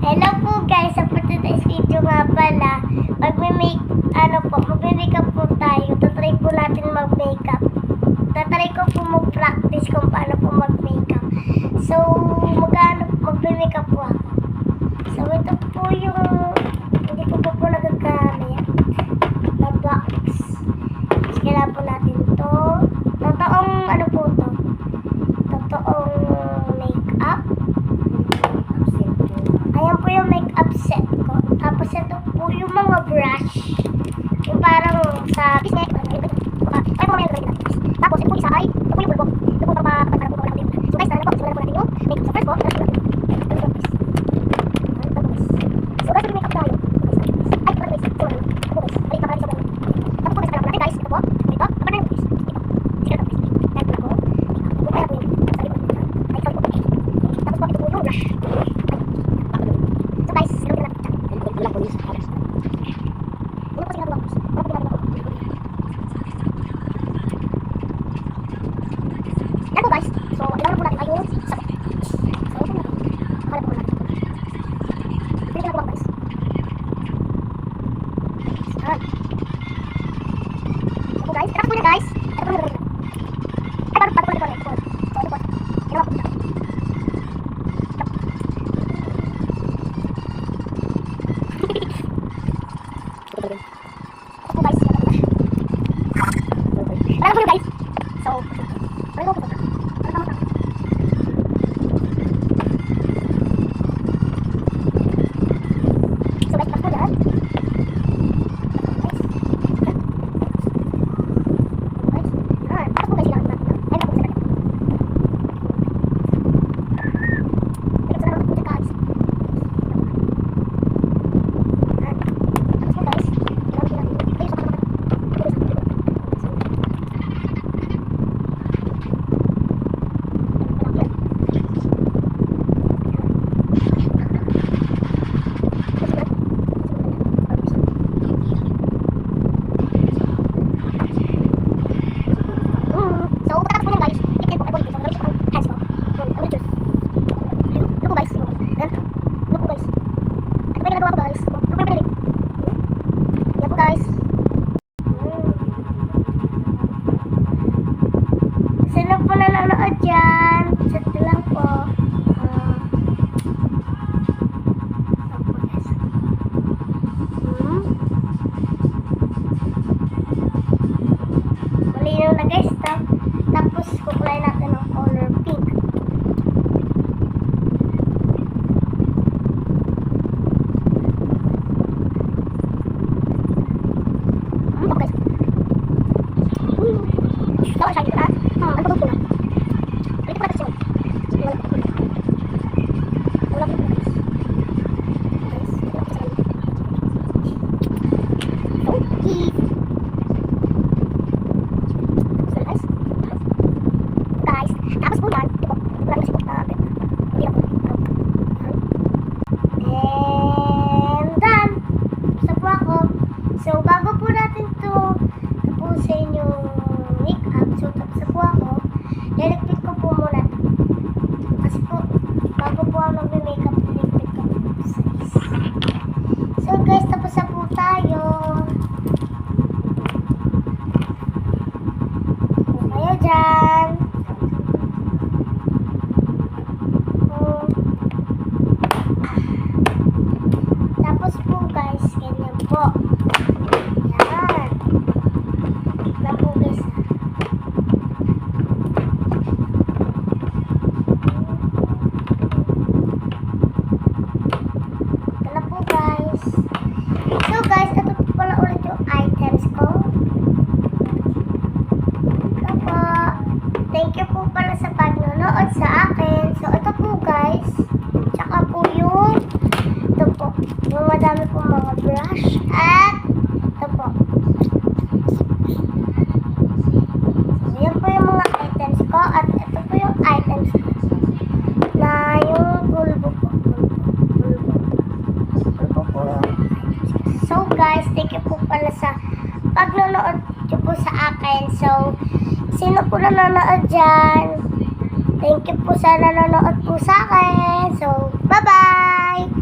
Hello po guys, sa for today's video nga pala, magme-makeup po tayo. Tatry po natin mag-makeup. Tatry ko po mag-practice kung paano po mag-makeup. So, magme-makeup po ako. So, ito po yung hindi ko po nagagamit na box. So, kailangan po natin to. Totoong makeup. Ayan po yung makeup set ko. Tapos ito po yung mga brush. Yung parang sa business. Tapos ito po isa ay, ito po yung bulbog. Ito po para po wala ko. So guys, simulan po natin yung makeup. So first po, so guys, makeup tayo. Ay, para guys, so ano. Ito guys, balik na pala sa bulbog. Tapos po guys, pala natin guys, ito po. Ito, kapag na yung guys. Ito po kaya po yung ay, sorry po. Tapos po, ito po yung brush. So guys, sinutin natin. Wala po yung brush. Ano po ginagawa ko? Ano po ginagawa ko? Yan po guys. So, ilangan po natin ay yung sabit. So, ito natin. Makalap po natin. Pili ko na po guys. Yan. Ito po guys. Ito po niya guys. Ito po niya. Ay, bago po ulit. So, ito po. Ginawa po natin. Alam ko guys. So, ano ko po? Ano tama? So guys, tapos na yan. Tapos po guys, ilangan natin. Ay, tapos na natin. Ito na natin po guys. Tapos po guys, ilangan natin. Sino po nanonood dyan? Chat lang po. Malinaw na guys. Tapos kukulay natin ng color pink. Okay. Tawa siya dito na. Ano ba ito na? Pwede ko na kasi wala ko. Wala ko guys. Guys, tapos po yan. Ito po. Wala ko sipot na natin. Hindi ako. And done. Tapos po ako. So, bago po natin to tapusin yung makeup. So, tapos po ako. Liligpit ko po muna ito. Kasi po, bago po ako mag-makeup, liligpit ko po sa isa. So, guys, tapos na po tayo. So, kayo dyan. Tapos po, guys, ganyan po. Yan. Na po, guys. Ito po, guys. So, guys, ito po pala ulit yung items ko. Ito po. Thank you po pala sa pagnonood sa akin. So, ito po, guys. Tsaka po yung ito po. Yung madami po mga brush. At ito po. So, yan po yung mga items ko. At ito po yung items ko. Na yung pulbo po. Pulbo po yung items ko. So guys, thank you po pala sa pagnonood nyo po sa akin. So, sino po nanonood dyan? Thank you po sa nanonood po sa akin. So, bye-bye!